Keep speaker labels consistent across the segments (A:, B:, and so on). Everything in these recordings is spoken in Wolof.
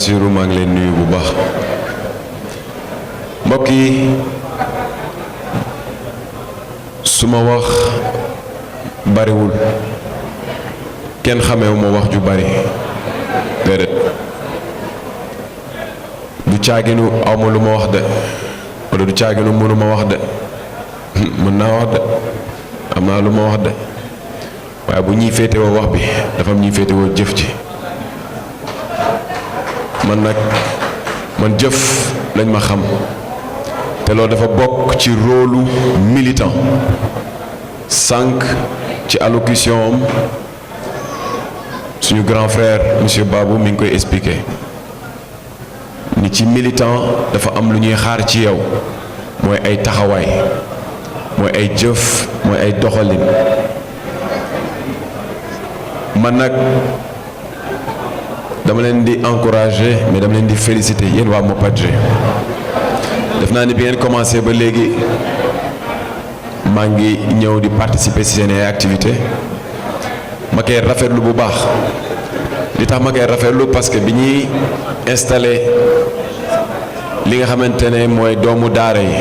A: Bassirou maa ngi leen nuyu bu baax mbokk yi su ma wax bariwul kenn xameewu ma wax ju bari déedéet du caaginu awma lu ma wax de wala du caaginu mënu ma wax de mën naa wax de am naa lu ma wax de waaye bu ñuy féetewoo wax bi dafa am ñuy féetewoo jëf ji man jëf lañ ma xam te loolu dafa bokk ci rôlu militant sànq ci allocution am suñu grand frère monsieur Babou mi ngi koy expliquer ni ci militant dafa am lu ñuy xaar ci yow mooy ay taxawaay mooy ay jëf mooy ay doxalin man nag dama leen di encourager mais dama leen di féliciter yéen waa Mopad def naa ni bi ngeen commencé ba léegi maa ngi ñëw di participer ci seen ay activités ma koy rafetlu bu baax li tax ma koy rafetlu parce que bi ñuy installé li nga xamante ne mooy doomu daara yi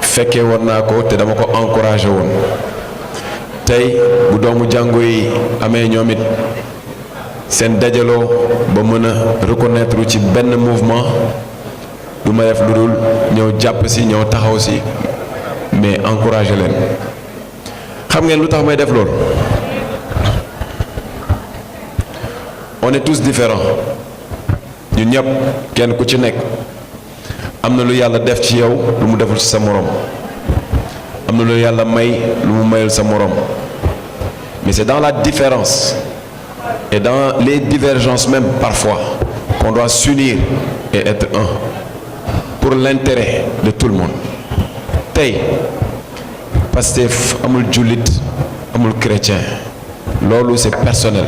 A: fekkee woon naa ko te dama ko encourager woon tey bu doomu jàngo yi amee ñoom it seen dajaloo ba mën a reconnaître ci benn mouvement du ma def lu dul ñëw jàpp si ñëw taxaw si mais encourager leen xam ngeen lu tax may def loolu on est tous différents ñun ñëpp kenn ku ci nekk am na lu yàlla def ci yow lu mu deful ci sa moroom am na lu yàlla may lu mu mayul sa moroom mais c'est dans la différence et dans les divergences même parfois qu'on doit s'unir et être un pour l'intérêt de tout le monde tey Pastef amul jullit amul chrétien loolu c'est personnel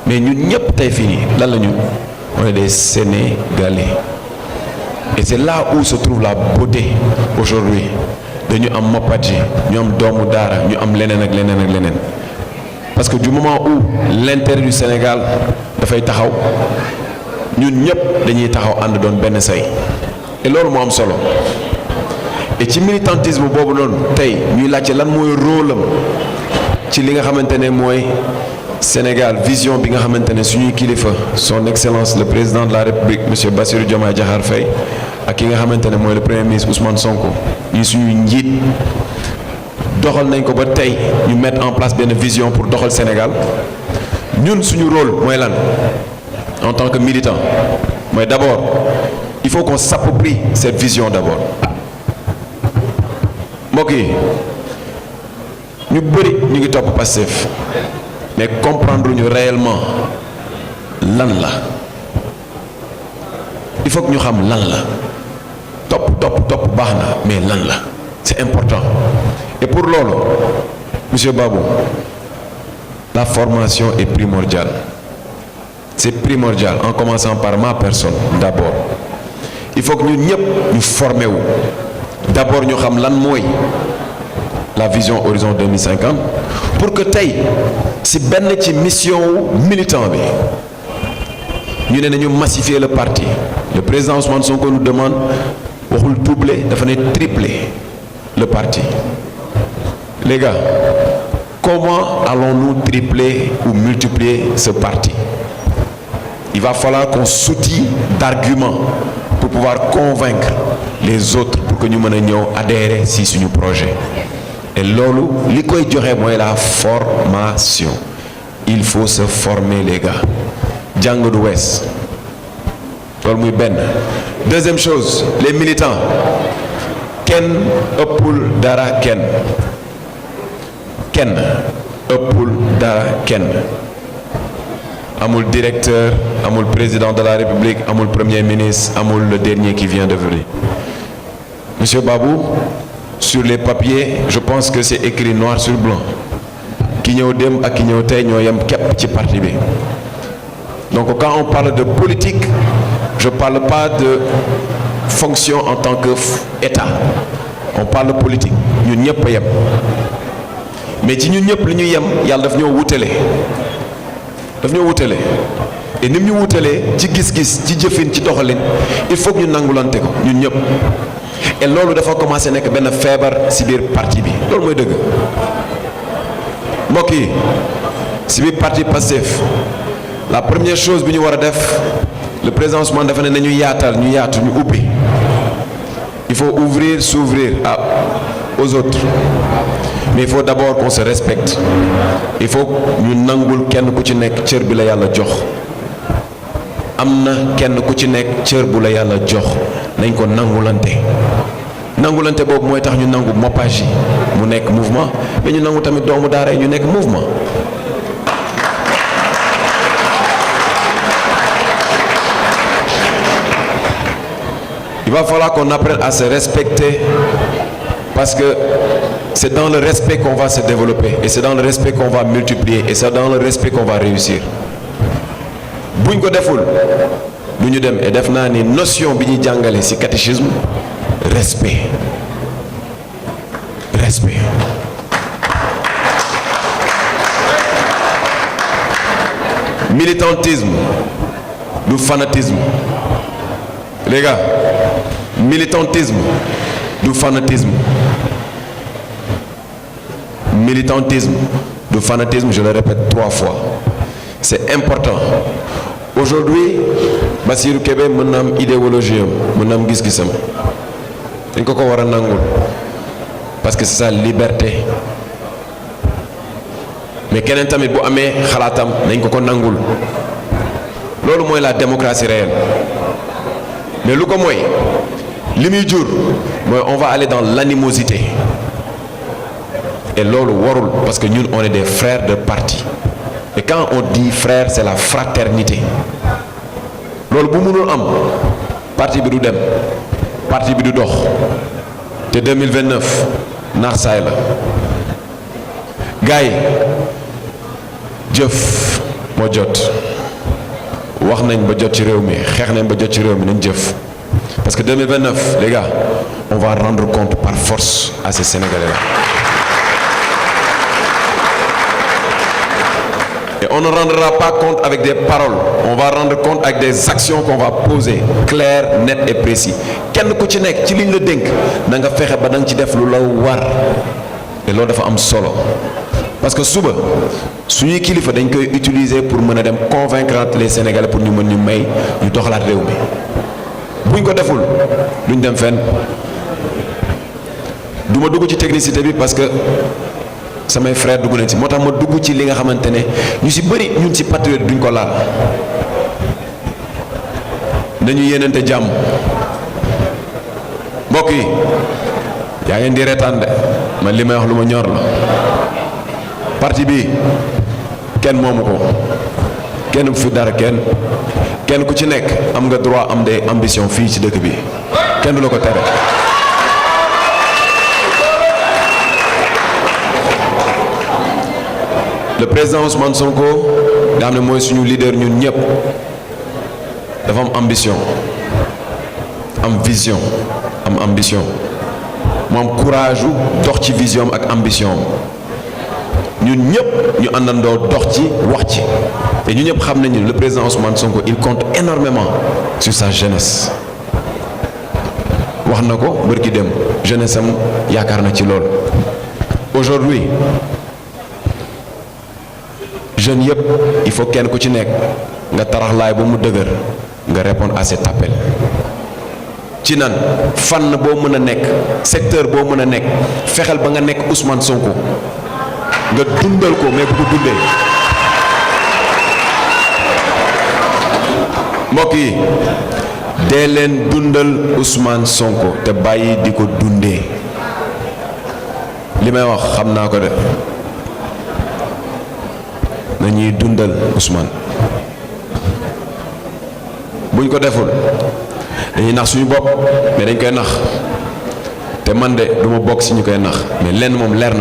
A: mais ñun ñëpp tey fii nii lan la ñu on est des Sénégalais et c'est là où se trouve la beauté aujourd'hui dañu am Mopad ñu am doomu daara ñu am leneen ak leneen ak leneen parce que du moment où l'intérêt du Sénégal dafay taxaw ñun ñëpp dañuy taxaw ànd doon benn say et loolu moo am solo et ci militantisme boobu noonu tey ñuy laajte lan mooy rôle am ci li nga xamante ne mooy Sénégal vision bi nga xamante ne suñuy kilifa son excellence le président de la République monsieur Bassirou Diomaye Diakhar Faye ak ki nga xamante ne mooy le premier ministre Ousmane Sonko ñi suñuy njiit doxal nañ ko ba tey ñu mettre en place benn vision pour doxal Sénégal ñun suñu rôle mooy lan en tant que militant mooy d'abord il faut qu'on s'approprie cette vision d'abord mbokk yi ñu bëri ñu ngi topp Pastef mais comprendre ñu réellement lan la il faut que ñu xam lan la topp baax na mais lan la c'est important et pour loolu monsieur Babou la formation est primordiale c'est primordial en commençant par ma personne d'abord il faut que ñun ñëpp ñu former wu d'abord ñu xam lan mooy la vision horizon 2050 pour que tey si benn ci mission wu militant bi ñu ne nañu massifier le parti le président Ousmane Sonko nous demande waxul doubler dafa ne tripler le parti les gars comment allons-nous tripler ou multiplier ce parti il va falloir qu'on s'outille d'arguments pour pouvoir convaincre les autres pour que ñu mën a ñëw adhérer si suñu projet et loolu li koy joxe mooy la formation il faut se former les gars jàng du wees loolu muy benn deuxième chose les militants kenn ëppul dara kenn ëppul dara kenn amul directeur amul président de la République amul premier ministre amul le dernier qui vient de venir monsieur Babou sur les papiers je pense que c'est écrit noir sur blanc ki ñëw dem ak ki ñëw tey ñoo yem képp ci parti bi donc quand on parle de politique je parle pas de fonction en tant que État on parle de politique ñun ñëpp a yem mais ci ñun ñëpp li ñu yem yàlla daf ñoo wutale daf ñoo wutale et ni mu ñu wutalee ci gis-gis ci jëfin ci doxalin il faut que ñu nangulante ko ñun ñëpp et loolu dafa commencé nekk benn feebar ci biir parti bi loolu mooy dëgg mbokk yi ci biir parti Pastef la première chose bi ñu war a def le président Ousmane dafa ne nañu yaatal ñu yaatu ñu ubbi il faut ouvrir s'ouvrir aux autres mais il faut d'abord qu'on se respecte il faut ñu nangul kenn ku ci nekk cër bi la yàlla jox am na kenn ku ci nekk cër bu la yàlla jox nañ ko nangulante boobu mooy tax ñu nangu moppage yi mu nekk mouvement mais ñu nangu tamit doomu daara yi ñu nekk mouvement il va falloir qu'on apprenne à se respecter parce que c'est dans le respect qu'on va se développer et c'est dans le respect qu'on va multiplier et c'est dans le respect qu'on va réussir buñ ko deful du ñu dem et def naa ni notion bi ñuy jàngale ci catéchisme respect militantisme du fanatisme les gars militantisme du fanatisme je le répète 3 fois c'est important aujourd'hui Bassirou Kébé mën na am idéologie am mën na am gis-gisam dañ ko war a nangul parce que c'est sa liberté mais keneen tamit bu amee xalaatam nañ ko nangul loolu mooy la démocratie réelle mais lu ko mooy li muy jur mooy on va aller dans l'animosité et loolu warul parce que ñun on est des frères de parti et quand on dit frère c'est la fraternité loolu bu mënul am parti bi du dem parti bi du dox te 2029 naax saay la gars yi jëf moo jot wax nañ ba jot ci réew mi xeex nañ ba jot ci réew mi nañ jëf parce que 2029 les gars on va rendre compte par force à ces Sénégalais-là et on ne rendra pas compte avec des paroles on va rendre compte avec des actions qu'on va poser claires nettes et précis kenn ku ci nekk ci liñ la dénk na nga fexe ba da nga ci def lu la war et loolu dafa am solo parce que suba suñuy kilifa dañ koy utiliser pour mën a dem convaincre les Sénégalais pour ñu mën ñu may ñu doxalaat réew mi buñ ko deful duñ dem fenn du ma dugg ci technicité bi parce que samay frère dugg nañ ci moo tax ma dugg ci li nga xamante ne ñu ci bëri ñun ci patriote duñ ko laal nañu yéenante jàmm mbokk yi yaa ngeen di reetaan de man li may wax lu ma ñor la parti bi kenn moomu ko kenn bu fi dara kenn ku ci nekk am nga droit am des ambitions fii ci dëkk bi kenn du la ko tere le président Ousmane Sonko nga xam ne mooy suñu leader ñun ñëpp dafa am ambition am vision am ambition mu am courage dox ci vision ak ambition ñun ñëpp ñu àndandoo dox ci wax ci et ñu ñëpp xam nañu le président Ousmane Sonko il compte énormément sur sa jeunesse wax na ko bërki dem jeunesse am yaakaar na ci lool aujourd'hui jeunes yëpp il faut kenn ku ci nekk nga taraxlaay ba mu dëgër nga répondre à cet appel ci nan fànn boo mën a nekk secteur boo mën a nekk fexeel ba nga nekk Ousmane Sonko nga dundal ko mais bu ko dundee mbokk yi dee leen dundal Ousmane Sonko te bàyyi di ko dundee li may wax xam naa ko de nañuy dundal Ousmane buñ ko deful dañuy nax suñu bopp mais dañ koy nax te man de du ma bokk si ñu koy nax mais lenn moom leer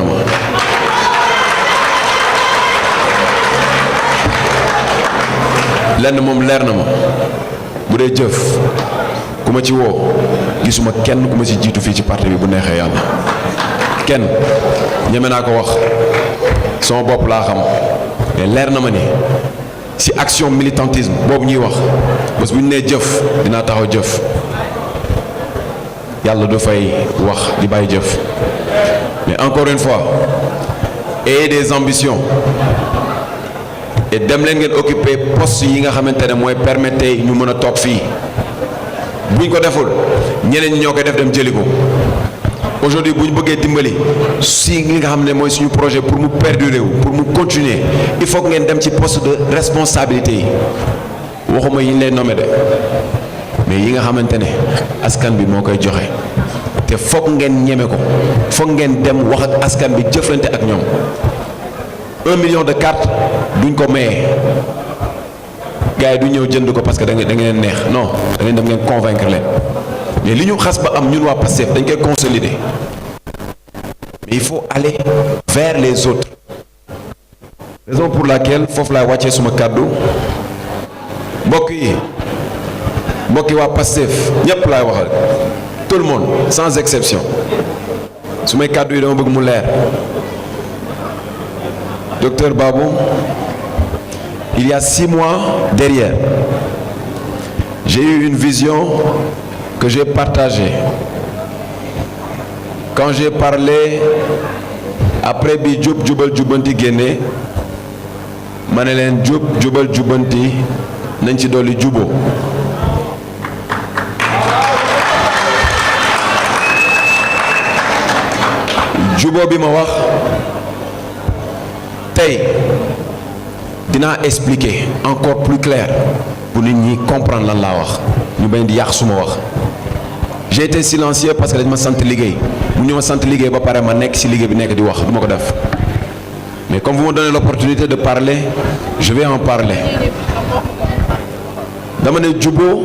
A: na ma bu dee jëf ku ma ci woo gisuma kenn ku ma ci jiitu fii ci parti bi bu neexee yàlla kenn ñeme naa ko wax sama bopp laa xam mais leer na ma ni ci action militantisme boobu ñuy wax bés bu ñu nee jëf dinaa taxaw jëf yàlla du fay wax di bàyyi jëf mais encore une fois ayez des ambitions et dem leen ngeen occuper poste yi nga xamante ne mooy permettre ñu mën a toog fii buñ ko deful ñeneen ñi ñoo koy def dem jëli ko aujourd'hui bu ñu bëggee dimbali si li nga xam ne mooy suñu projet pour mu perdurer wu pour mu continuer il faut que ngeen dem ci poste de responsabilité yi waxuma yi ñu lay nommé de mais yi nga xamante ne askan bi moo koy joxe te foog ngeen ñeme ko foog ngeen dem wax ak askan bi jëflante ak ñoom 1 million de cartes duñ ko maye gars yi du ñëw jënd ko parce que da ngeen neex non da ngeen dem ngeen convaincre leen mais li ñu xas ba am ñun waa Pastef dañ koy consolider mais il faut aller vers les autres raison pour laquelle foofu laay wàccee suma kàddu mbokk yi waa Pastef ñépp laay waxal tout le monde sans exception su may kàddu yi dama bëgg mu leer docteur Babou il y a 6 mois derrière j'ai eu une vision que j'ai partagée quand j'ai parlé après bi jub jubal jubanti génne ma ne leen jub jubal jubanti nañ ci dolli jubo jubo bi ma wax tey dinaa expliquer encore plus clair pour nit ñi comprendre lan laa wax ñu bañ di yàq suma wax j'ai été silencieux parce que dañ ma sant liggéey bu ñu ma sant liggéey ba pare ma nekk ci liggéey bi nekk di wax du ma ko def mais comme vous me donnez l'opportunité de parler je vais en parler dama ne juboo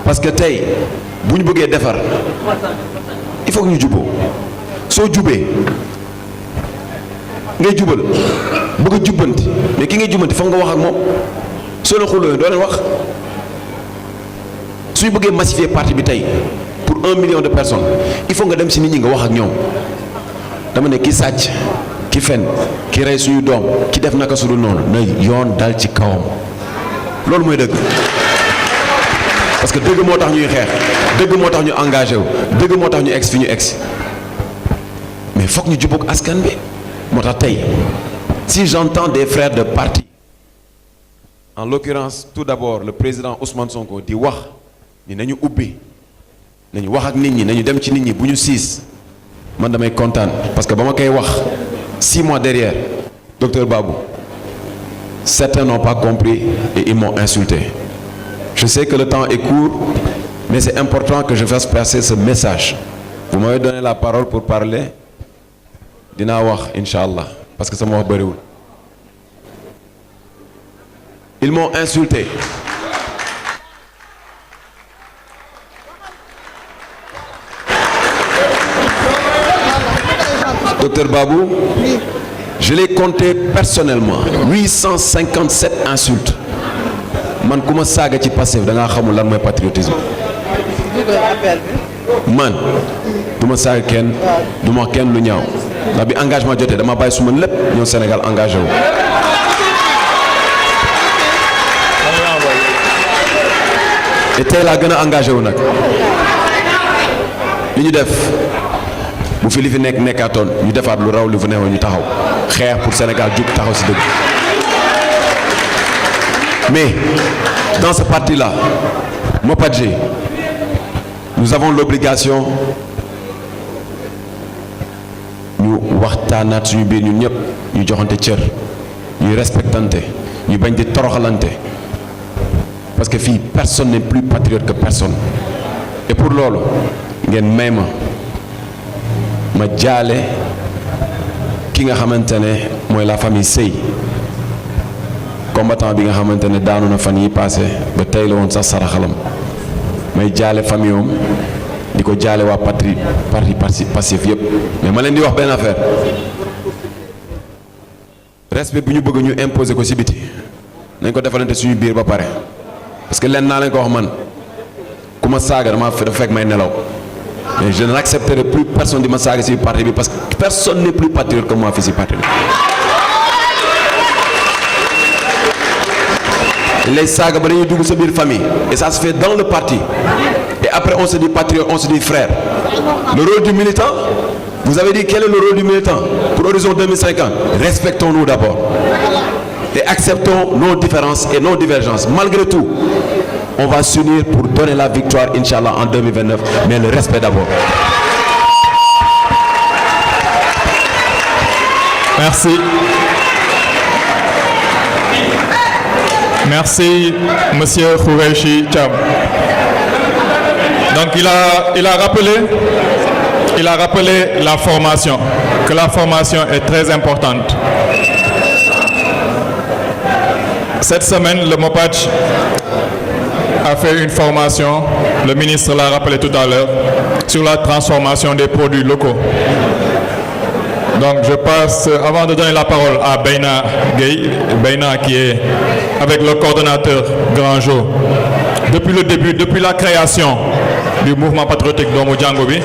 A: parce que tey bu ñu bëggee defar il faut que ñu juboo soo jubee ngay jubal bëgg a jubbanti mais ki ngay jubbanti foog nga wax ak moom soo leen xuloo doo leen wax suñu bëggee massifier parti bi tey pour 1 million de personnes il faut nga dem ci nit ñi nga wax ak ñoom dama ne ki sàcc ki fen ki rey suñu doom ki def naka su dul noonu na yoon dal ci kawam loolu mooy dëgg parce que dëgg moo tax ñuy xeex dëgg moo tax ñu engagé wu dëgg moo tax ñu egsi fi ñu egsi mais foog ñu jubóog askan bi moo tax tey si j'entends des frères de parti en l'occurrence tout d'abord le président Ousmane Sonko di wax ni nañu ubbi nañu wax ak nit ñi nañu dem ci nit ñi bu ñu siis man damay kontaan parce que ba ma koy wax 6 mois derrière docteur Babou certains n'ont pas compris et ils m'ont insulté je sais que le temps est court mais c'est important que je fasse passer ce message vous m'avez donné la parole pour parler dinaa wax incha allah parce que sama wax bëriwul ils m'ont insulté docteur Babou je l'ai compté personnellement 857 insultes man ku ma saaga ci Pastef da ngaa xamul lan mooy patriotisme man du ma saaga kenn du ma wax kenn lu ñaaw ndax bi engagement jotee dama bàyyi suma lépp ñëw Sénégal engagé wu et tey laa gën a engagé wu nag li ñu def bu fi li fi nekk nekkaatoon ñu defaat lu raw li fu newoon ñu taxaw xeex pour Sénégal jug taxaw ci dëgg mais dans ce parti-là Mopadji nous avons l'obligation ñu waxtaanaat suñu biir ñun ñëpp ñu joxante cër ñuy respectante ñu bañ di toroxalante parce que fii personne n'est plus patriote que personne et pour loolu ngeen may ma jaale ki nga xamante ne mooy la famille Sey combattant bi nga xamante ne daanu na fan yi passé ba tey la woon sax saraxalam may jaale famille am di ko jaale waa parti Pastef yépp mais ma leen di wax benn affaire respect bu ñu bëgg ñu imposer ko ci biti nañ ko defalante suñu biir ba pare parce que leen naa leen ko wax man ku ma saaga dafa fekk may nelaw mais je n'accepterai plus personne di ma saaga ci parti bi parce que personne n'est plus patriote que moi fii ci parti bi les sagas ba dañuy dugg sa biir famille et ça se fait dans le parti et après on se dit patriote, on se dit frère. Le rôle du militant, vous avez dit quel est le rôle du militant pour Horizon 2050? Respectons-nous d'abord et acceptons nos différences et nos divergences. Malgré tout, on va s'unir pour donner la victoire, Inch'Allah, en 2029, mais le respect d'abord.
B: Merci. Merci, Monsieur Khoureyssi Thiam. Donc il a rappelé la formation, que la formation est très importante. Cette semaine, le MOPADJ a fait une formation, le ministre l'a rappelé tout à l'heure, sur la transformation des produits locaux. Donc je passe, avant de donner la parole à Beina Gueye, Beina qui est avec le coordonnateur Grand Jo. Depuis le début, depuis la création du mouvement patriotique Doomu Jàngu Bi,